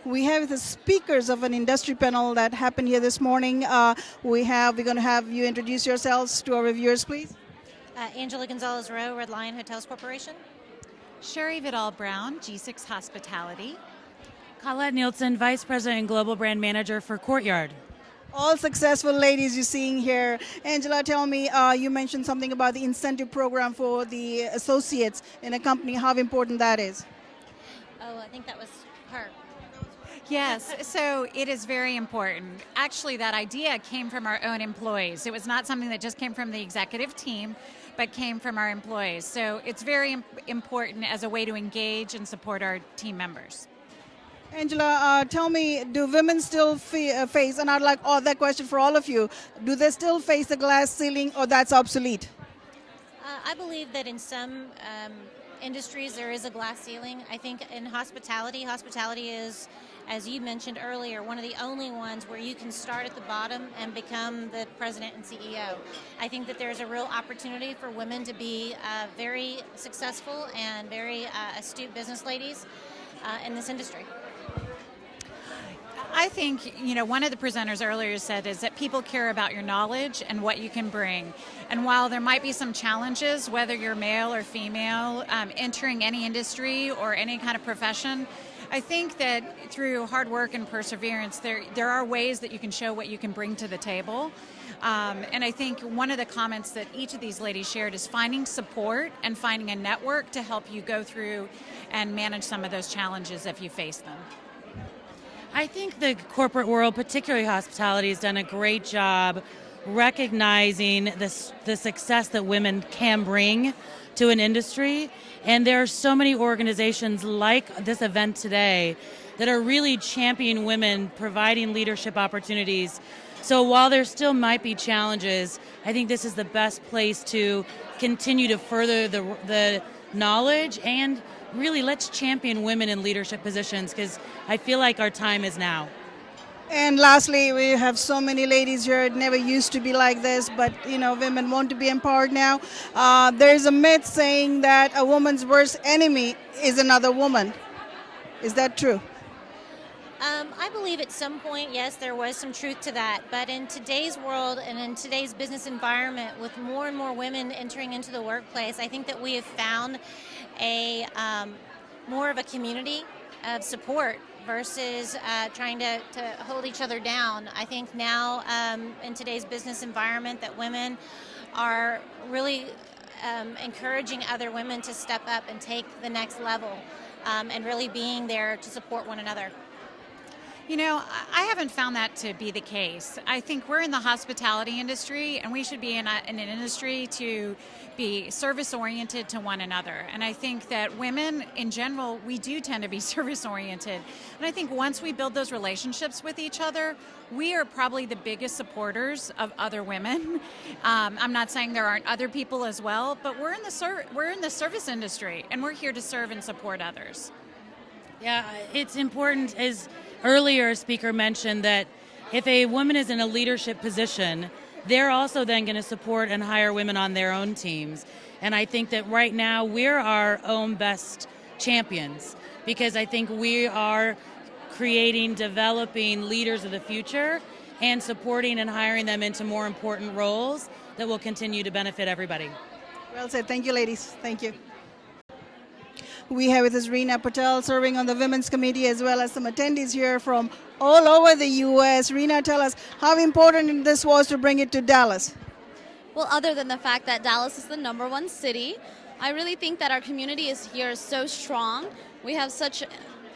We have the speakers of an industry panel that happened here this morning. We're going to have you introduce yourselves to our reviewers, please. Angela Gonzalez Rowe, Red Lion Hotels Corporation. Sherry Vidal Brown, G6 Hospitality. Colette Nielsen, Vice President and Global Brand Manager for Courtyard. All successful ladies you're seeing here. Angela, tell me, you mentioned something about the incentive program for the associates in a company, how important that is. Oh, I think that was her. Yes, so it is very important. Actually, that idea came from our own employees. It was not something that just came from the executive team, but came from our employees. So it's very important as a way to engage and support our team members. Angela, tell me, do women still face, and I'd like that question for all of you, do they still face the glass ceiling or that's obsolete? I believe that in some industries there is a glass ceiling. I think in hospitality is, as you mentioned earlier, one of the only ones where you can start at the bottom and become the president and CEO. I think that there's a real opportunity for women to be very successful and very astute business ladies in this industry. I think, one of the presenters earlier said is that people care about your knowledge and what you can bring. And while there might be some challenges, whether you're male or female, entering any industry or any kind of profession, I think that through hard work and perseverance, there are ways that you can show what you can bring to the table. And I think one of the comments that each of these ladies shared is finding support and finding a network to help you go through and manage some of those challenges if you face them. I think the corporate world, particularly hospitality, has done a great job recognizing the success that women can bring to an industry. And there are so many organizations like this event today that are really championing women, providing leadership opportunities. So while there still might be challenges, I think this is the best place to continue to further the knowledge and really let's champion women in leadership positions because I feel like our time is now. And lastly, we have so many ladies here. It never used to be like this, but women want to be empowered now. There's a myth saying that a woman's worst enemy is another woman. Is that true? I believe at some point, yes, there was some truth to that. But in today's world and in today's business environment, with more and more women entering into the workplace, I think that we have found a more of a community of support versus trying to hold each other down. I think now in today's business environment that women are really encouraging other women to step up and take the next level and really being there to support one another. I haven't found that to be the case. I think we're in the hospitality industry, and we should be in an industry to be service-oriented to one another. And I think that women, in general, we do tend to be service-oriented. And I think once we build those relationships with each other, we are probably the biggest supporters of other women. I'm not saying there aren't other people as well, but we're in the service industry, and we're here to serve and support others. Yeah, it's important, as earlier a speaker mentioned, that if a woman is in a leadership position, they're also then going to support and hire women on their own teams. And I think that right now we're our own best champions because I think we are creating, developing leaders of the future and supporting and hiring them into more important roles that will continue to benefit everybody. Well said. Thank you, ladies. Thank you. We have with us Reena Patel serving on the Women's Committee as well as some attendees here from all over the U.S. Reena, tell us how important this was to bring it to Dallas. Well, other than the fact that Dallas is the #1 city, I really think that our community here is so strong. We have such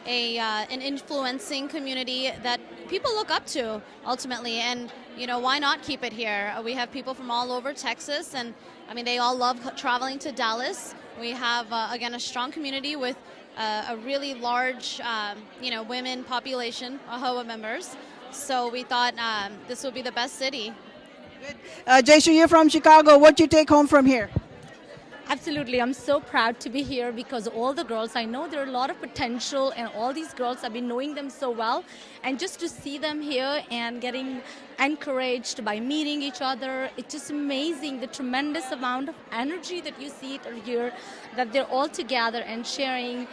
an influencing community that people look up to ultimately, and why not keep it here? We have people from all over Texas, and they all love traveling to Dallas. We have again a strong community with a really large women population, AAHOA members. So we thought this would be the best city. Good. Jayshu, you're from Chicago. What do you take home from here? Absolutely. I'm so proud to be here because all the girls, I know there are a lot of potential and all these girls, I've been knowing them so well. And just to see them here and getting encouraged by meeting each other. It's just amazing the tremendous amount of energy that you see here, that they're all together and sharing,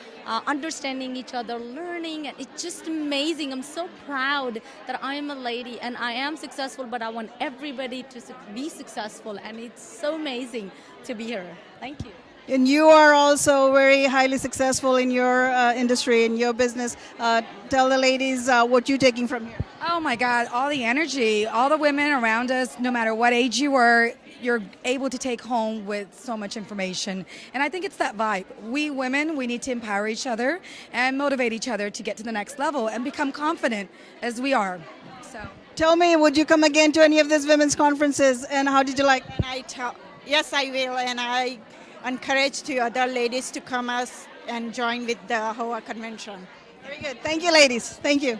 understanding each other, learning. It's just amazing. I'm so proud that I am a lady and I am successful, but I want everybody to be successful, and it's so amazing to be here. Thank you. And you are also very highly successful in your industry, in your business. Tell the ladies what you're taking from here. Oh my God, all the energy, all the women around us, no matter what age you were, you're able to take home with so much information. And I think it's that vibe. We women, we need to empower each other and motivate each other to get to the next level and become confident as we are. So, Tell me, would you come again to any of these women's conferences, and how did you like it? And yes, I will, and I encourage to other ladies to come us and join with the AAHOA convention. Very good. Thank you, ladies. Thank you.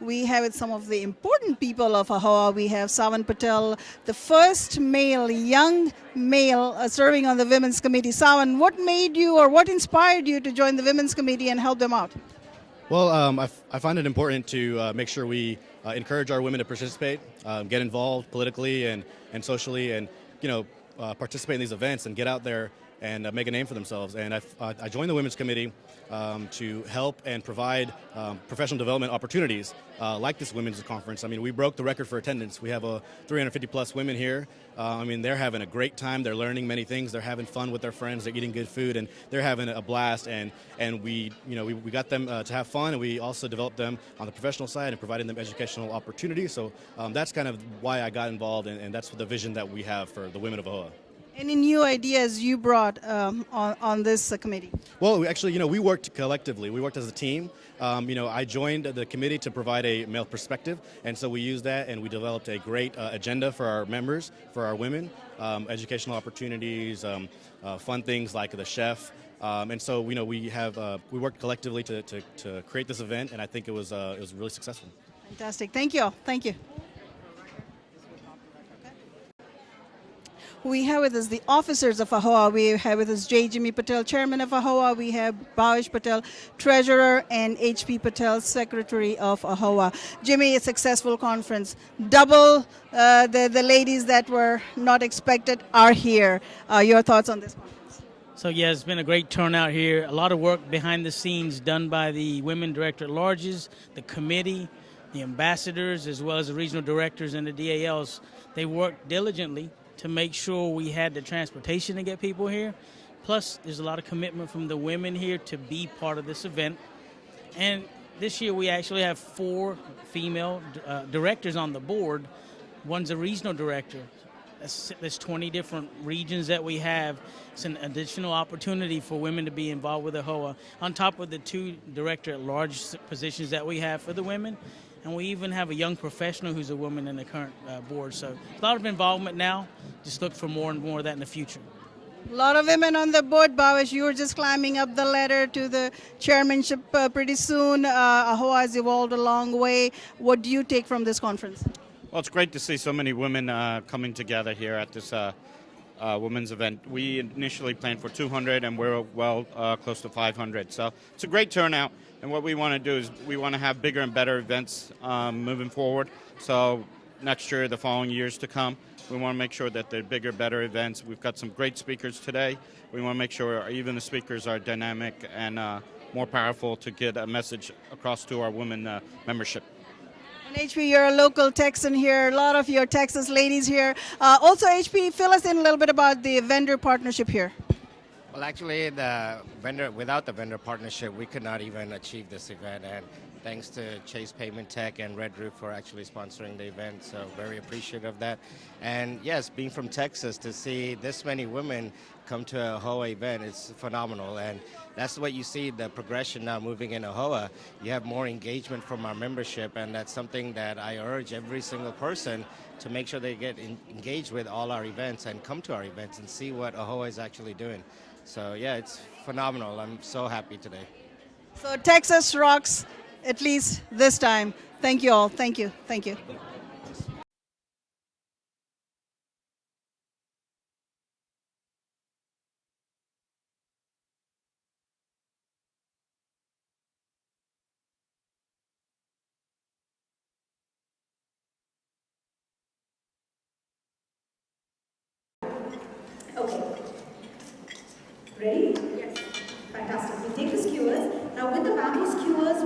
We have with some of the important people of AAHOA. We have Sawan Patel, the first male, young male serving on the Women's Committee. Sawan, what made you or what inspired you to join the Women's Committee and help them out? Well, I find it important to make sure we encourage our women to participate, get involved politically and socially, and participate in these events and get out there and make a name for themselves. And I joined the Women's Committee to help and provide professional development opportunities like this women's conference. I mean, we broke the record for attendance. We have 350 plus women here. I mean, they're having a great time. They're learning many things. They're having fun with their friends. They're eating good food, and they're having a blast. And we got them to have fun, and we also developed them on the professional side and providing them educational opportunities. So that's kind of why I got involved, and that's the vision that we have for the women of AAHOA. Any new ideas you brought on this committee? Well, actually, we worked collectively. We worked as a team. I joined the committee to provide a male perspective, and so we used that, and we developed a great agenda for our members, for our women, educational opportunities, fun things like the chef. And so, we worked collectively to create this event, and I think it was really successful. Fantastic. Thank you all. Thank you. We have with us the officers of AAHOA. We have with us J. Jimmy Patel, chairman of AAHOA. We have Bhavesh Patel, treasurer, and H.P. Patel, secretary of AAHOA. Jimmy, a successful conference. Double the ladies that were not expected are here. Your thoughts on this conference? So yeah, it's been a great turnout here. A lot of work behind the scenes done by the women director-at-larges, the committee, the ambassadors, as well as the regional directors and the DALs. They worked diligently to make sure we had the transportation to get people here. Plus, there's a lot of commitment from the women here to be part of this event. And this year we actually have 4 female directors on the board. One's a regional director. There's 20 different regions that we have. It's an additional opportunity for women to be involved with AAHOA, on top of the 2 director-at-large positions that we have for the women. And we even have a young professional who's a woman in the current board. So a lot of involvement now. Just look for more and more of that in the future. A lot of women on the board, Bhavesh. You were just climbing up the ladder to the chairmanship pretty soon. AAHOA has evolved a long way. What do you take from this conference? Well, it's great to see so many women coming together here at this women's event. We initially planned for 200, and we're close to 500. So it's a great turnout. And what we want to do is we want to have bigger and better events moving forward. So next year, the following years to come, we want to make sure that they're bigger, better events. We've got some great speakers today. We want to make sure even the speakers are dynamic and more powerful to get a message across to our women membership. And HP, you're a local Texan here. A lot of your Texas ladies here. Also, HP, fill us in a little bit about the vendor partnership here. Well, actually, without the vendor partnership, we could not even achieve this event. And thanks to Chase Payment Tech and Red Roof for actually sponsoring the event. So very appreciative of that. And yes, being from Texas, to see this many women come to a AAHOA event, it's phenomenal. And that's what you see, the progression now moving in AAHOA. You have more engagement from our membership, and that's something that I urge every single person to make sure they get engaged with all our events and come to our events and see what AAHOA is actually doing. So yeah, it's phenomenal. I'm so happy today. So Texas rocks, at least this time. Thank you all. Thank you. Thank you. Ready? Yes. Fantastic. We take the skewers. Now with the bamboo skewers,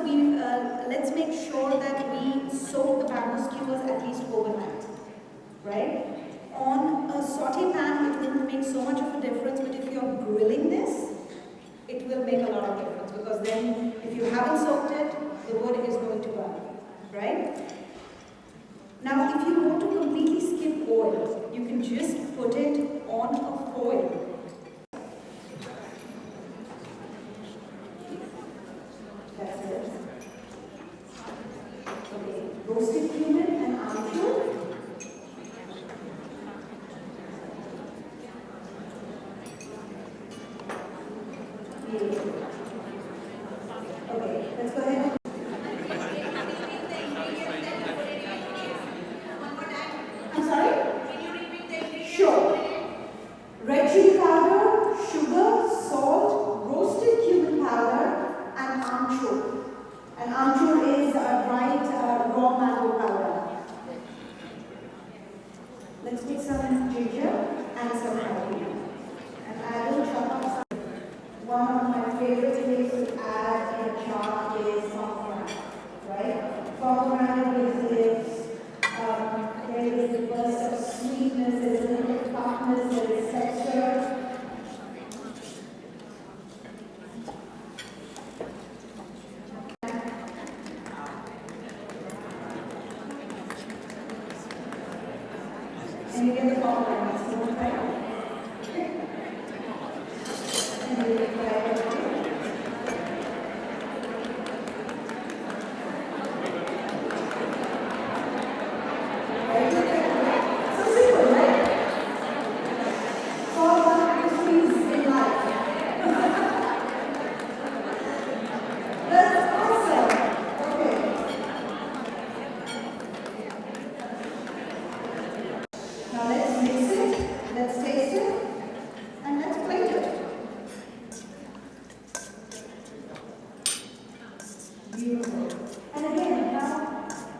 let's make sure that we soak the bamboo skewers at least overnight. Right? On a saute pan, it won't make so much of a difference, but if you're grilling this, it will make a lot of difference because then if you haven't soaked it, the wood is going to burn. Right? Now, if you want to completely skip oil, you can just put it on a foil. That's it. Okay, roasted cumin and amchur. Okay, let's go ahead. I'm sorry? Can you repeat the ingredients? Sure. Red chili powder, sugar, salt, roasted cumin powder, and amchur. And amchur is a dried raw mango powder. Let's put some ginger and some jalapeno. And I will chop up some. One of my favorite things to add in a chop is pomegranate, right? Pomegranate is there is a burst of sweetness, there is a little bit of toughness, there is texture. And you get the pomegranate, so we'll try it. And you will try it. So simple, right? All one activities in life. That's awesome. Okay. Now let's mix it, let's taste it, and let's plate it. Beautiful. And again, now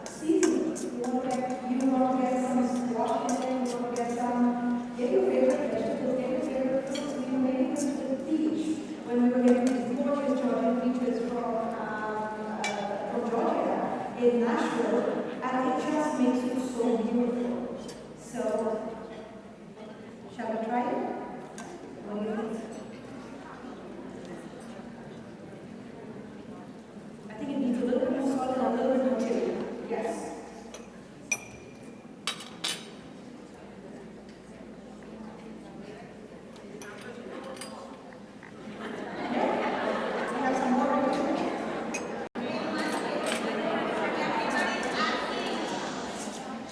seasoning. You want to get some squash in there, you want to get your favorite vegetables, get your favorite fruits. We were making this with the peach when we were getting these gorgeous Georgian peaches from Georgia in Nashville, and it just makes it so beautiful. So, shall we try it? What do you think? I think it needs a little bit more salt and a little bit more chili. Yes. We have some more.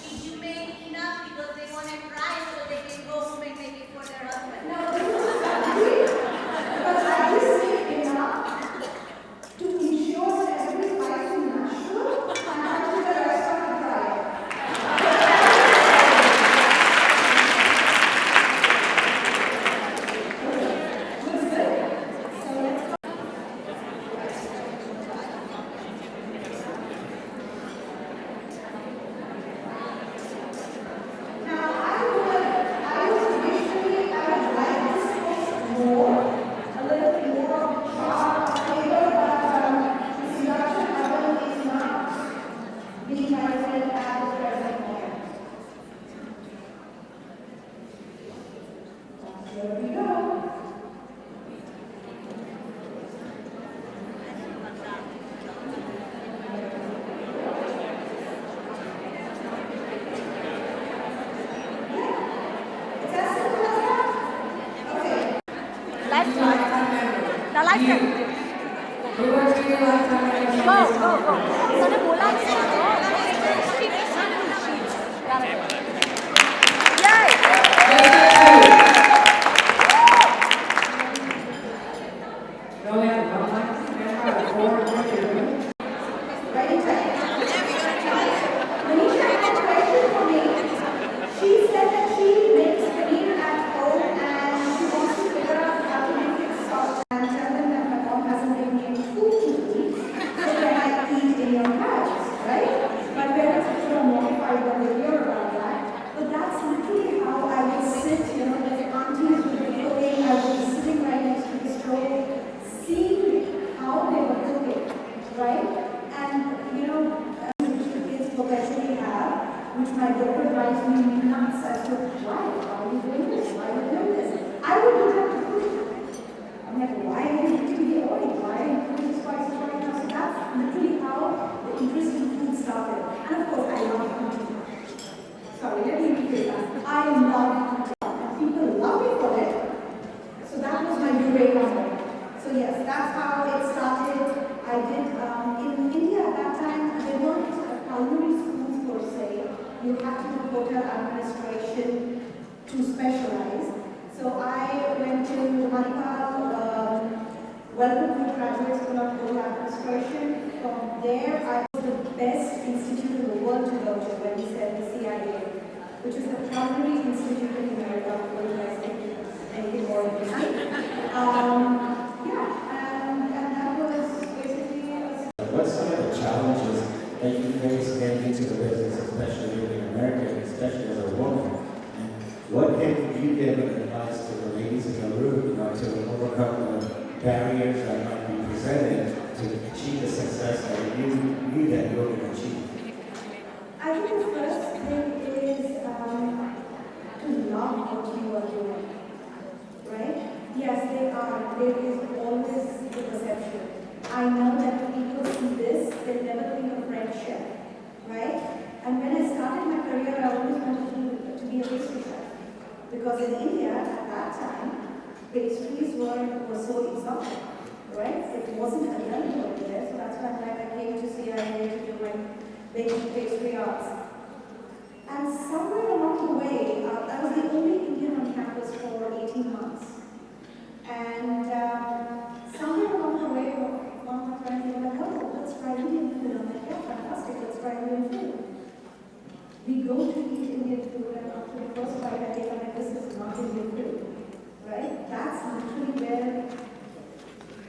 Did you make enough because they want to try so they can go home and make it for their husband? No, this is strategy. Because I just make enough to ensure that every spice is natural and I want the restaurant to try it. Looks good. So let's go. Now I would usually like this taste more, a little bit more of the char flavor, but this induction oven is not being my friend at the present moment. Here we go. It's as simple as that. Okay. The lifetime. Go. मैंने बोला Ready, set. Manisha had a question for me. She said that she makes paneer at home and she wants to figure out how to make it soft. And tell them that my mom hasn't been making food to eat, so can I eat in your house, right? welcome new graduate school of Hotel Administration. From there, I was the best institute in the world to go to when we said the CIA, which is the primary institute in America for anything more interesting. And that was basically What's some of the challenges that you face getting into the business, especially in America, especially as a woman? And what can you give advice to the ladies in the room, to overcome the barriers that might be presented to achieve the success that you knew that you were going to achieve? I think the first thing is to love what you are doing, right? Yes, there is always the perception. I know that when people see this, they never think of friendship, right? And when I started my career, I always wanted to be a pastry chef. Because in India, at that time, pastries were so exotic, right? It wasn't a learning over there, so that's why I came to CIA to do my baking pastry arts. And somewhere along the way, I was the only Indian on campus for 18 months. And somewhere along the way, one of my friends were like, oh, let's try Indian food. I'm like, yeah, fantastic, let's try Indian food. We go to eat Indian food, and after the first bite, I take, I'm like, this is not Indian food, right? That's literally where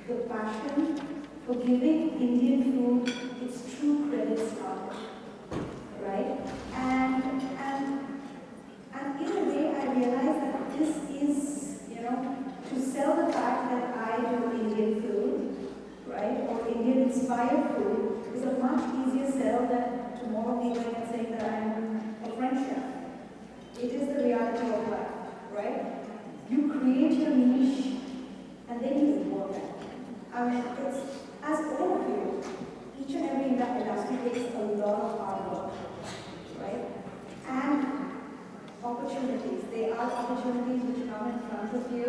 the passion for giving Indian food its true credit started, right? And in a way, I realized that this is, to sell the fact that I do Indian food, right, or Indian-inspired food, is a much easier sell than tomorrow me going and saying that I'm a French chef. It is the reality of life, right? You create your niche, and then you work it. I mean, it's, as all of you, each and every industry takes a lot of hard work, right? And opportunities. There are opportunities which come in front of you.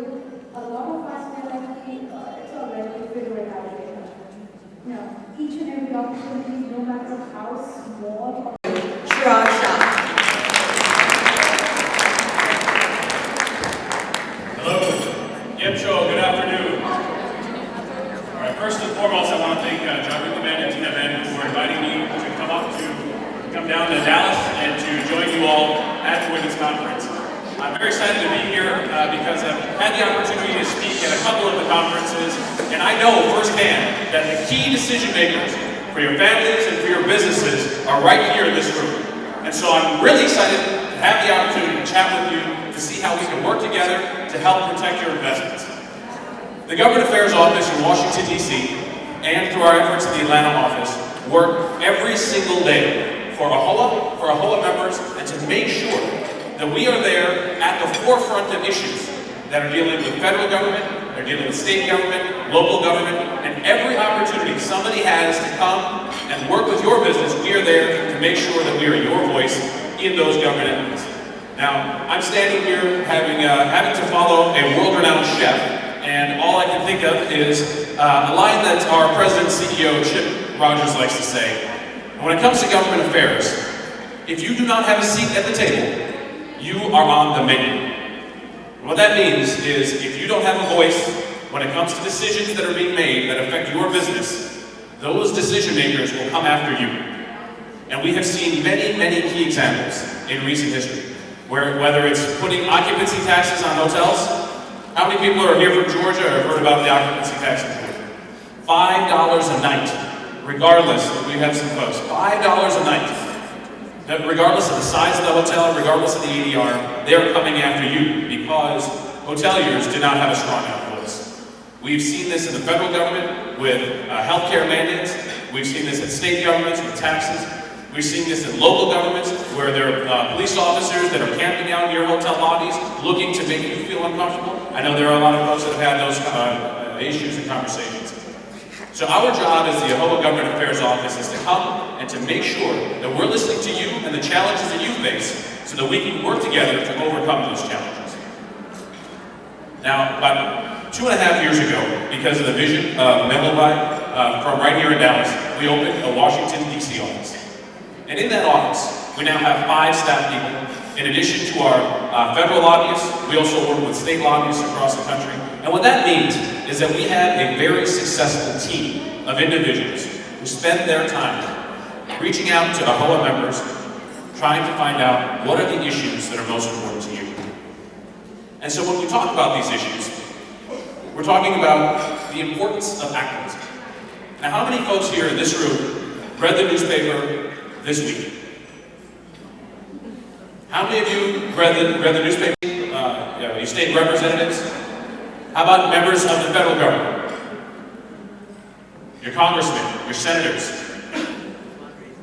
A lot of us feel like, it's all right, we'll figure it out later. No, each and every opportunity, no matter how small or Hello. Yep, show. Good afternoon. All right, first and foremost, I want to thank John Rickman and Tina Ben for inviting me to come down to Dallas and to join you all at the Women's Conference. I'm very excited to be here because I've had the opportunity to speak at a couple of the conferences, and I know firsthand that the key decision makers for your families and for your businesses are right here in this room. And so I'm really excited to have the opportunity to chat with you to see how we can work together to help protect your investments. The Government Affairs Office in Washington, D.C., and through our efforts in the Atlanta office, work every single day for AAHOA members, and to make sure that we are there at the forefront of issues that are dealing with federal government, they're dealing with state government, local government, and every opportunity somebody has to come and work with your business, we are there to make sure that we are your voice in those government entities. Now, I'm standing here having to follow a world-renowned chef, and all I can think of is a line that our President and CEO, Chip Rogers, likes to say. And when it comes to government affairs, if you do not have a seat at the table, you are on the menu. And what that means is if you don't have a voice when it comes to decisions that are being made that affect your business, those decision makers will come after you. And we have seen many, many key examples in recent history, whether it's putting occupancy taxes on hotels. How many people are here from Georgia or have heard about the occupancy tax in Georgia? $5 a night, regardless, we have some folks, $5 a night. Regardless of the size of the hotel, regardless of the ADR, they're coming after you because hoteliers do not have a strong enough voice. We've seen this in the federal government with healthcare mandates. We've seen this in state governments with taxes. We've seen this in local governments where there are police officers that are camping out in your hotel lobbies looking to make you feel uncomfortable. I know there are a lot of folks that have had those issues and conversations. So our job as the AAHOA Government Affairs Office is to come and to make sure that we're listening to you and the challenges that you face so that we can work together to overcome those challenges. Now, about 2.5 years ago, because of the vision of Memlevai from right here in Dallas, we opened a Washington, D.C. office. And in that office, we now have 5 staff people In addition to our federal lobbyists, we also work with state lobbyists across the country. And what that means is that we have a very successful team of individuals who spend their time reaching out to AAHOA members, trying to find out what are the issues that are most important to you. And so when we talk about these issues, we're talking about the importance of activism. Now, how many folks here in this room read the newspaper this week? How many of you read the newspaper? You state representatives? How about members of the federal government? Your congressmen, your senators.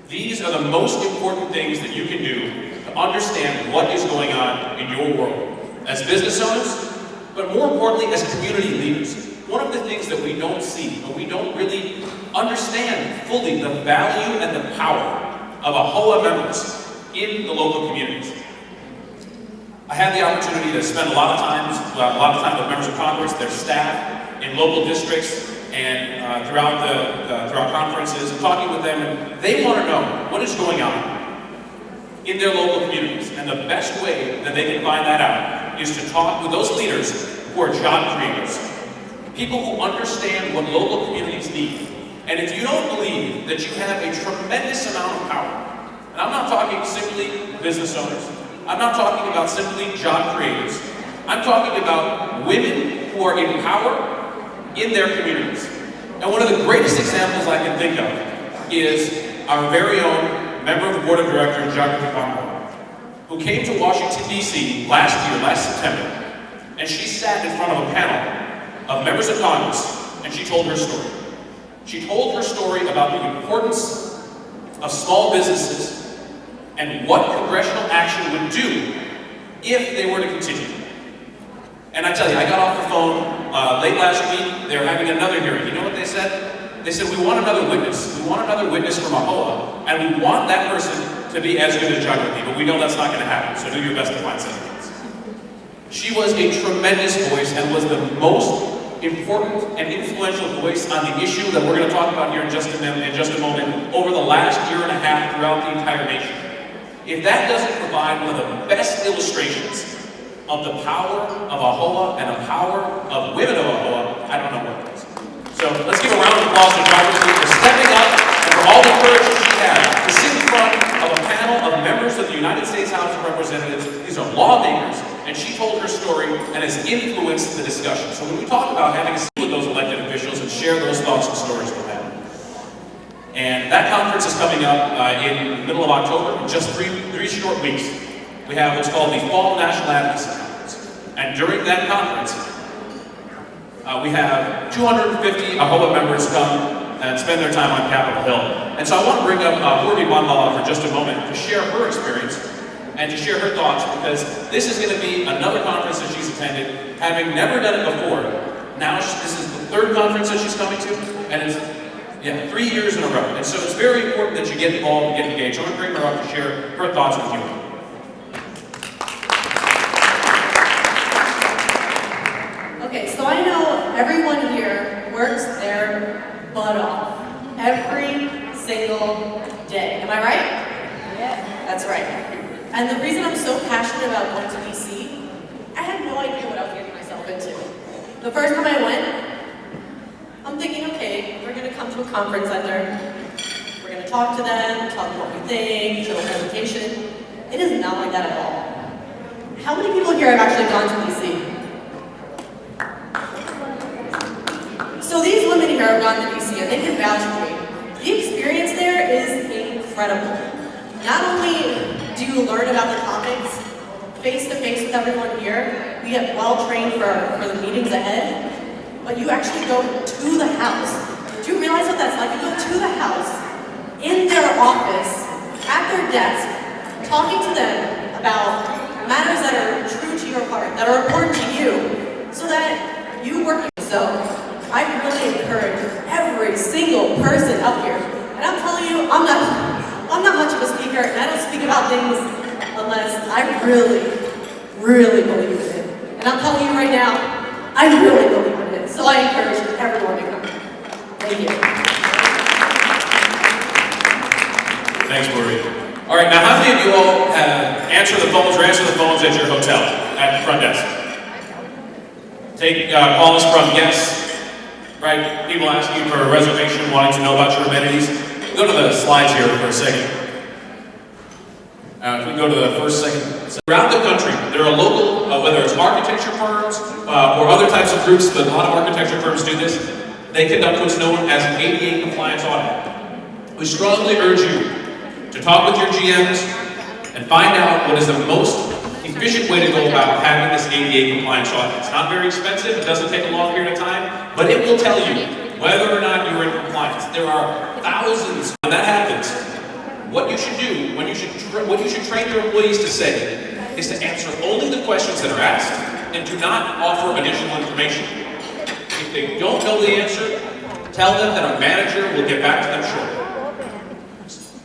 These are the most important things that you can do to understand what is going on in your world as business owners, but more importantly as community leaders. One of the things that we don't see, or we don't really understand fully the value and the power of AAHOA members in the local communities. I had the opportunity to spend a lot of time with members of Congress, their staff, in local districts, and throughout conferences, and talking with them, and they want to know what is going on in their local communities. And the best way that they can find that out is to talk with those leaders who are job creators, people who understand what local communities need. And if you don't believe that you have a tremendous amount of power, and I'm not talking simply business owners, I'm not talking about simply job creators, I'm talking about women who are in power in their communities. And one of the greatest examples I can think of is our very own member of the board of directors, Jagruti Bangla, who came to Washington, D.C. last September, and she sat in front of a panel of members of Congress, and she told her story. She told her story about the importance of small businesses and what congressional action would do if they were to continue. And I tell you, I got off the phone late last week. They were having another hearing. You know what they said? They said, we want another witness. We want another witness from AAHOA, and we want that person to be as good as Jagruti, but we know that's not going to happen, so do your best to find someone else. She was a tremendous voice and was the most important and influential voice on the issue that we're going to talk about here in just a moment over the last year and a half throughout the entire nation. If that doesn't provide one of the best illustrations of the power of AAHOA and the power of women of AAHOA, I don't know what does. So let's give a round of applause to Jagruti for stepping up and for all the courage that she had to sit in front of a panel of members of the United States House of Representatives. These are lawmakers, and she told her story and has influenced the discussion. So when we talk about having a seat with those elected officials and share those thoughts and stories with them. And that conference is coming up in the middle of October, in just three short weeks. We have what's called the Fall National Advocacy Conference. And during that conference, we have 250 AAHOA members come and spend their time on Capitol Hill. And so I want to bring up Purvi Bandala for just a moment to share her experience and to share her thoughts, because this is going to be another conference that she's attended, having never done it before. Now this is the third conference that she's coming to, and it's 3 years in a row. And so it's very important that you get involved and get engaged. I'm going to bring her up to share her thoughts with you. Okay, so I know everyone here works their butt off every single day. Am I right? Yeah. That's right. And the reason I'm so passionate about going to DC, I had no idea what I was getting myself into. The first time I went, I'm thinking, okay, we're going to come to a conference center. We're going to talk to them, talk what we think, show a presentation. It is not like that at all. How many people here have actually gone to DC? So these women here have gone to DC, and they can vouch for me. The experience there is incredible. Not only do you learn about the topics face-to-face with everyone here, we get well-trained for the meetings ahead, but you actually go to the house. Do you realize what that's like? You go to the house, in their office, at their desk, talking to them about matters that are true to your heart, that are important to you, so that you work. So I really encourage every single person up here, and I'm telling you, I'm not much of a speaker, and I don't speak about things unless I really, really believe in it. And I'm telling you right now, I really believe in it. So I encourage everyone to come. Thank you. Thanks, Marie. All right, now how many of you all answer the phones at your hotel at the front desk? Take calls from guests, right? People asking you for a reservation, wanting to know about your amenities. Go to the slides here for a second. If we go to the first second. So around the country, there are local, whether it's architecture firms or other types of groups, but a lot of architecture firms do this. They conduct what's known as an ADA compliance audit. We strongly urge you to talk with your GMs and find out what is the most efficient way to go about having this ADA compliance audit. It's not very expensive, it doesn't take a long period of time, but it will tell you whether or not you're in compliance. There are thousands. When that happens, what you should do, what you should train your employees to say, is to answer only the questions that are asked and do not offer additional information. If they don't know the answer, tell them that our manager will get back to them shortly.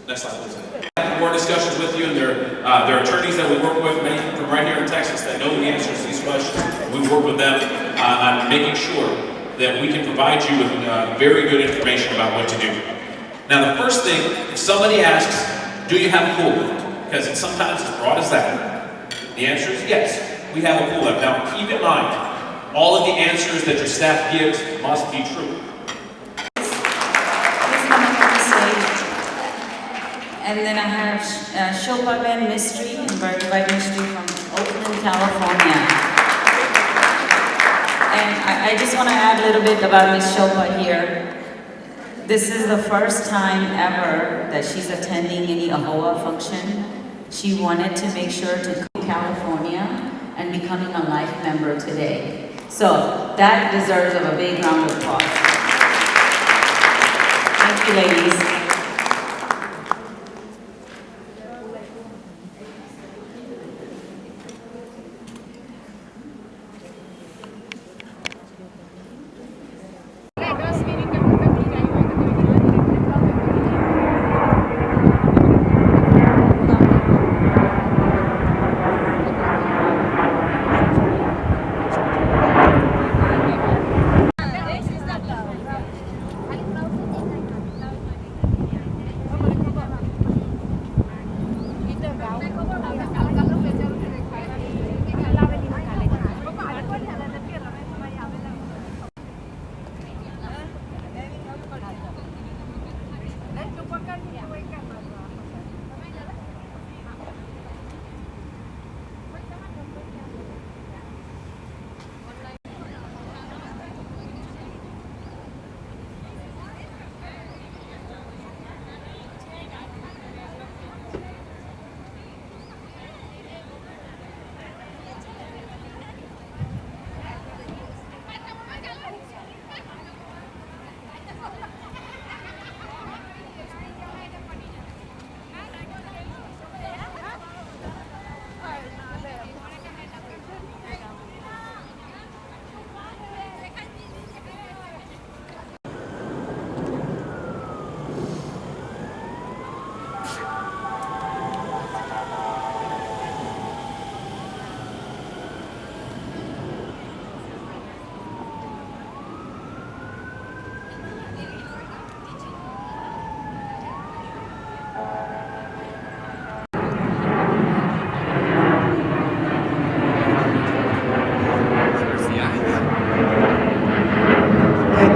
Next slide, please. More discussions with you, and there are attorneys that we work with, many from right here in Texas, that know the answers to these questions. We work with them on making sure that we can provide you with very good information about what to do. Now, the first thing, if somebody asks, do you have a pool lift? Because it's sometimes as broad as that. The answer is yes, we have a pool lift. Now, keep in mind, all of the answers that your staff gives must be true. And then I have Shilpa Ben Mystery and Bird Mystery from Oakland, California. And I just want to add a little bit about Miss Shilpa here. This is the first time ever that she's attending any AAHOA function. She wanted to make sure to come to California and becoming a life member today. So that deserves a big round of applause. Thank you, ladies.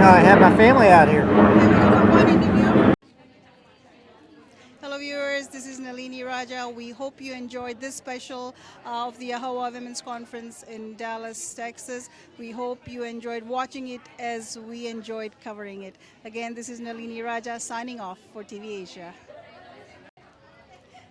I have my family out here. Hello viewers, this is Nalini Raja. We hope you enjoyed this special of the AAHOA Women's Conference in Dallas, Texas. We hope you enjoyed watching it as we enjoyed covering it. Again, this is Nalini Raja signing off for TV Asia.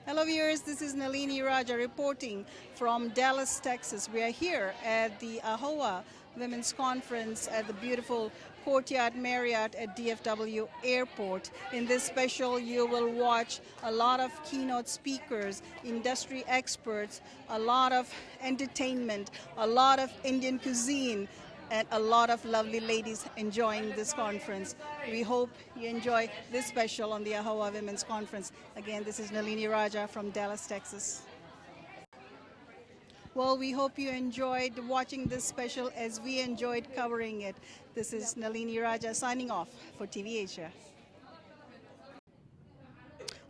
Hello viewers, this is Nalini Raja reporting from Dallas, Texas. We are here at the AAHOA Women's Conference at the beautiful Courtyard Marriott at DFW Airport. In this special, you will watch a lot of keynote speakers, industry experts, a lot of entertainment, a lot of Indian cuisine, and a lot of lovely ladies enjoying this conference. We hope you enjoy this special on the AAHOA Women's Conference. Again, this is Nalini Raja from Dallas, Texas. Well, we hope you enjoyed watching this special as we enjoyed covering it. This is Nalini Raja signing off for TV Asia.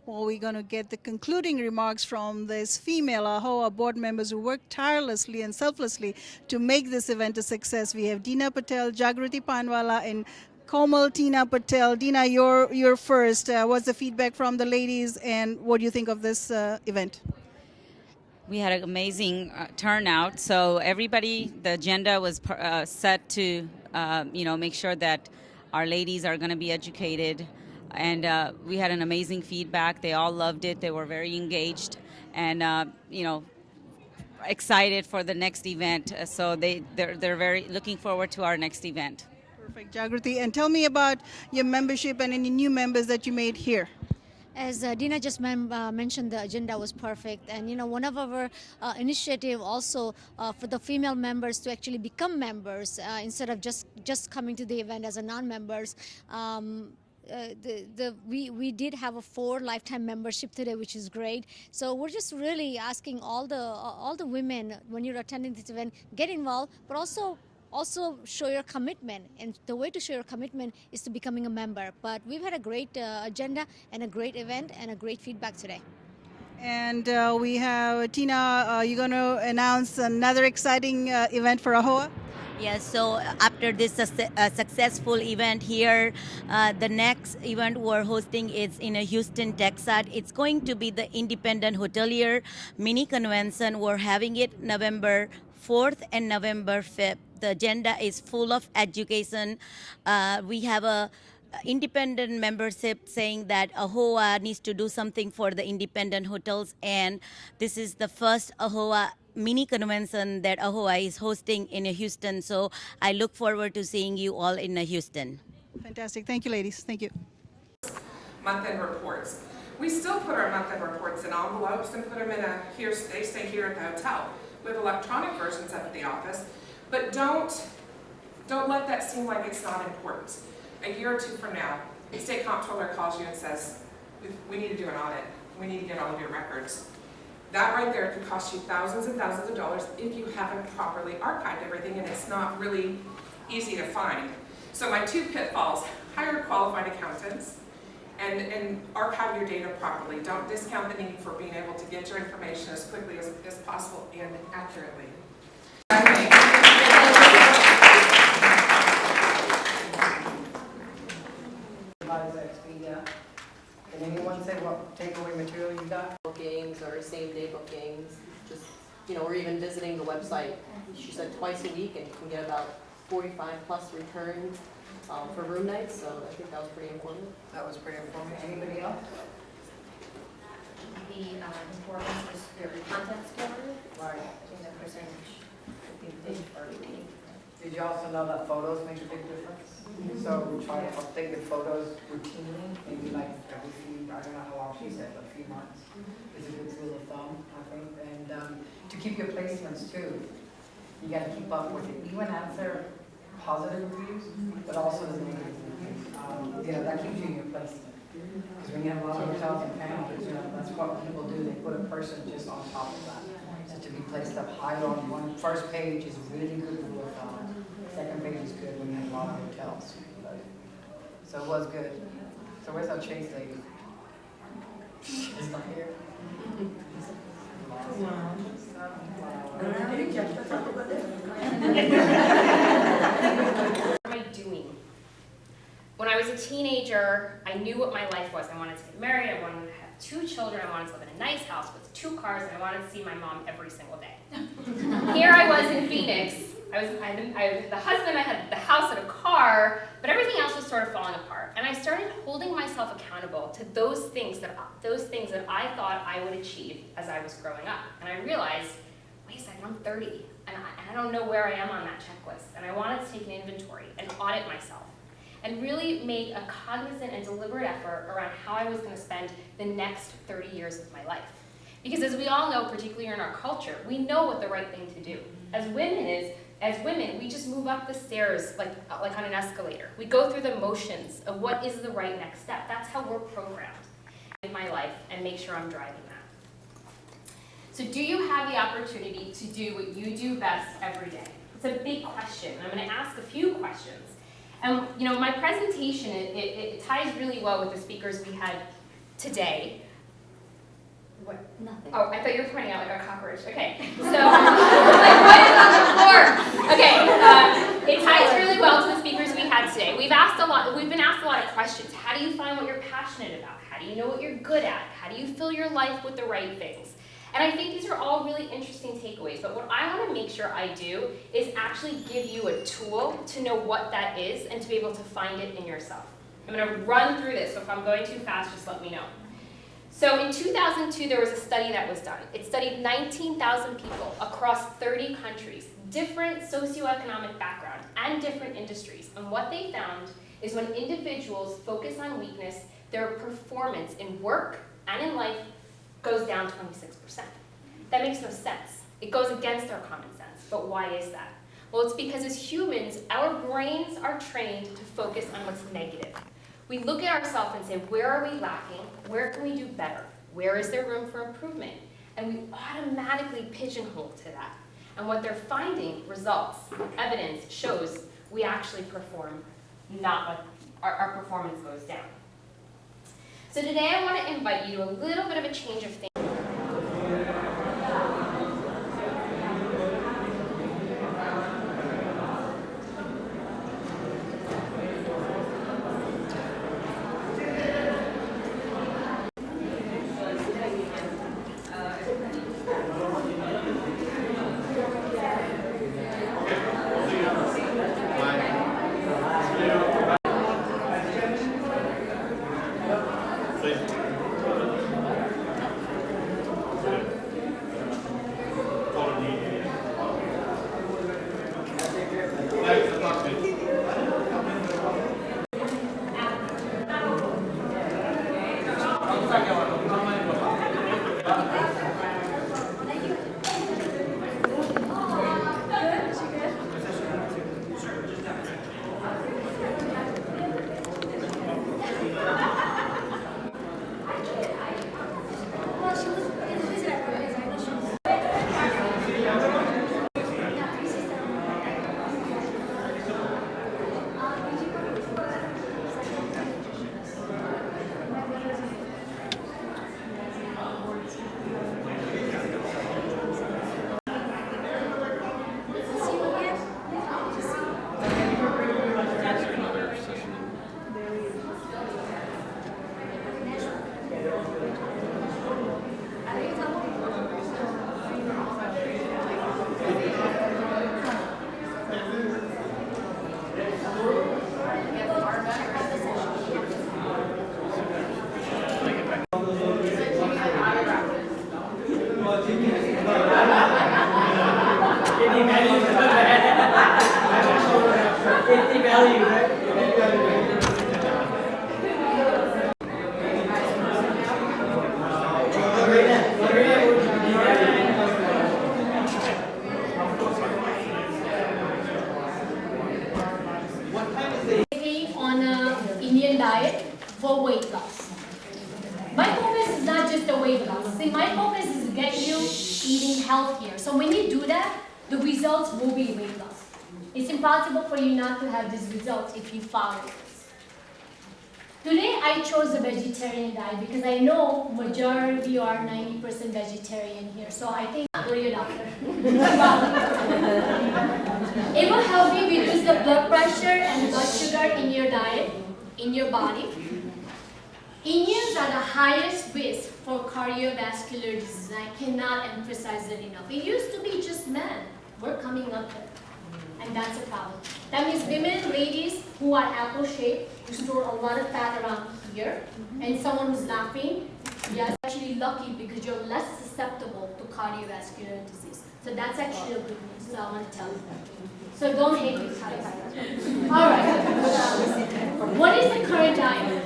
Well, we're going to get the concluding remarks from these female AAHOA board members who work tirelessly and selflessly to make this event a success. We have Dina Patel, Jagrati Panwala, and Komal Tina Patel. Dina, you're first. What's the feedback from the ladies, and what do you think of this event? We had an amazing turnout. So everybody, the agenda was set to, make sure that our ladies are going to be educated. And we had an amazing feedback. They all loved it. They were very engaged and, excited for the next event. So they're very looking forward to our next event. Perfect, Jagrati. And tell me about your membership and any new members that you made here. As Dina just mentioned, the agenda was perfect, and one of our initiative also for the female members to actually become members instead of just coming to the event as a non-members. We did have a 4 lifetime membership today, which is great. So we're just really asking all the women, when you're attending this event, get involved, but also show your commitment, and the way to show your commitment is to becoming a member. But we've had a great agenda and a great event and a great feedback today. And we have Tina, you're going to announce another exciting event for AAHOA? Yes, so after this successful event here, the next event we're hosting is in Houston, Texas. It's going to be the Independent Hotelier Mini Convention. We're having it November 4th and November 5th. The agenda is full of education. We have a independent membership saying that AAHOA needs to do something for the independent hotels, and this is the first AAHOA mini convention that AAHOA is hosting in Houston. So I look forward to seeing you all in Houston. Fantastic. Thank you, ladies. Thank you. Month-end reports. We still put our month-end reports in envelopes and put them in they stay here at the hotel. We have electronic versions up at the office, but don't let that seem like it's not important. A year or 2 from now, the state comptroller calls you and says, we need to do an audit. We need to get all of your records. That right there could cost you thousands and thousands of dollars if you haven't properly archived everything, and it's not really easy to find. So my 2 pitfalls: hire qualified accountants and archive your data properly. Don't discount the need for being able to get your information as quickly as possible and accurately. Can anyone say what takeaway material you got? Bookings or same-day bookings, just, or even visiting the website. She said twice a week, and you can get about 45+ returns for room nights, so I think that was pretty informative. That was pretty informative. Anybody else? The importance is their content scoring. Right. In the percentage. Did you also know that photos make a big difference? So we try to update the photos routinely, maybe like every few, I don't know how long she said, but a few months is a good rule of thumb, I think. And to keep your placements too, you got to keep up with it. Even answer positive reviews, but also the negative reviews. That keeps you in your placement. Because when you have a lot of hotels and panels, that's what people do. They put a person just on top of that. So to be placed up high on one first page is a really good rule of thumb. Second page is good when you have a lot of hotels. So it was good. So where's our Chase lady? She's not here. What am I doing? When I was a teenager, I knew what my life was. I wanted to get married, I wanted to have 2 children, I wanted to live in a nice house with 2 cars, and I wanted to see my mom every single day. Here I was in Phoenix. I had the husband, I had the house and a car, but everything else was sort of falling apart. And I started holding myself accountable to those things that I thought I would achieve as I was growing up. And I realized, wait a second, I'm 30, and I don't know where I am on that checklist. And I wanted to take an inventory and audit myself, and really make a cognizant and deliberate effort around how I was going to spend the next 30 years of my life. Because as we all know, particularly in our culture, we know what the right thing to do. As women, we just move up the stairs like on an escalator. We go through the motions of what is the right next step. That's how we're programmed in my life, and make sure I'm driving that. So do you have the opportunity to do what you do best every day? It's a big question. I'm going to ask a few questions. And my presentation, it ties really well with the speakers we had today. What? Nothing. Oh, I thought you were pointing out like a cockroach. Okay. So, like, what is on the floor? Okay. It ties really well to the speakers we had today. We've been asked a lot of questions. How do you find what you're passionate about? How do you know what you're good at? How do you fill your life with the right things? And I think these are all really interesting takeaways, but what I want to make sure I do is actually give you a tool to know what that is and to be able to find it in yourself. I'm going to run through this, so if I'm going too fast, just let me know. So in 2002, there was a study that was done. It studied 19,000 people across 30 countries, different socioeconomic backgrounds and different industries. And what they found is when individuals focus on weakness, their performance in work and in life goes down 26%. That makes no sense. It goes against our common sense. But why is that? Well, it's because as humans, our brains are trained to focus on what's negative. We look at ourselves and say, where are we lacking? Where can we do better? Where is there room for improvement? And we automatically pigeonhole to that. And what they're finding, results, evidence shows we actually perform not what our performance goes down. So today I want to invite you to a little bit of a change of thinking. On an Indian diet for weight loss. My focus is not just the weight loss. See, my focus is to get you eating healthier. So when you do that, the results will be weight loss. It's impossible for you not to have these results if you follow this. Today I chose a vegetarian diet because I know majority are 90% vegetarian here. So I think we're your doctor. It will help you reduce the blood pressure and blood sugar in your diet, in your body. Indians are the highest risk for cardiovascular disease. I cannot emphasize it enough. It used to be just men. We're coming up there. And that's a problem. That means women, ladies who are apple shaped, who store a lot of fat around here, and someone who's laughing, you're actually lucky because you're less susceptible to cardiovascular disease. So that's actually a good news. So I want to tell you that. So don't hate me. All right. What is the current diet?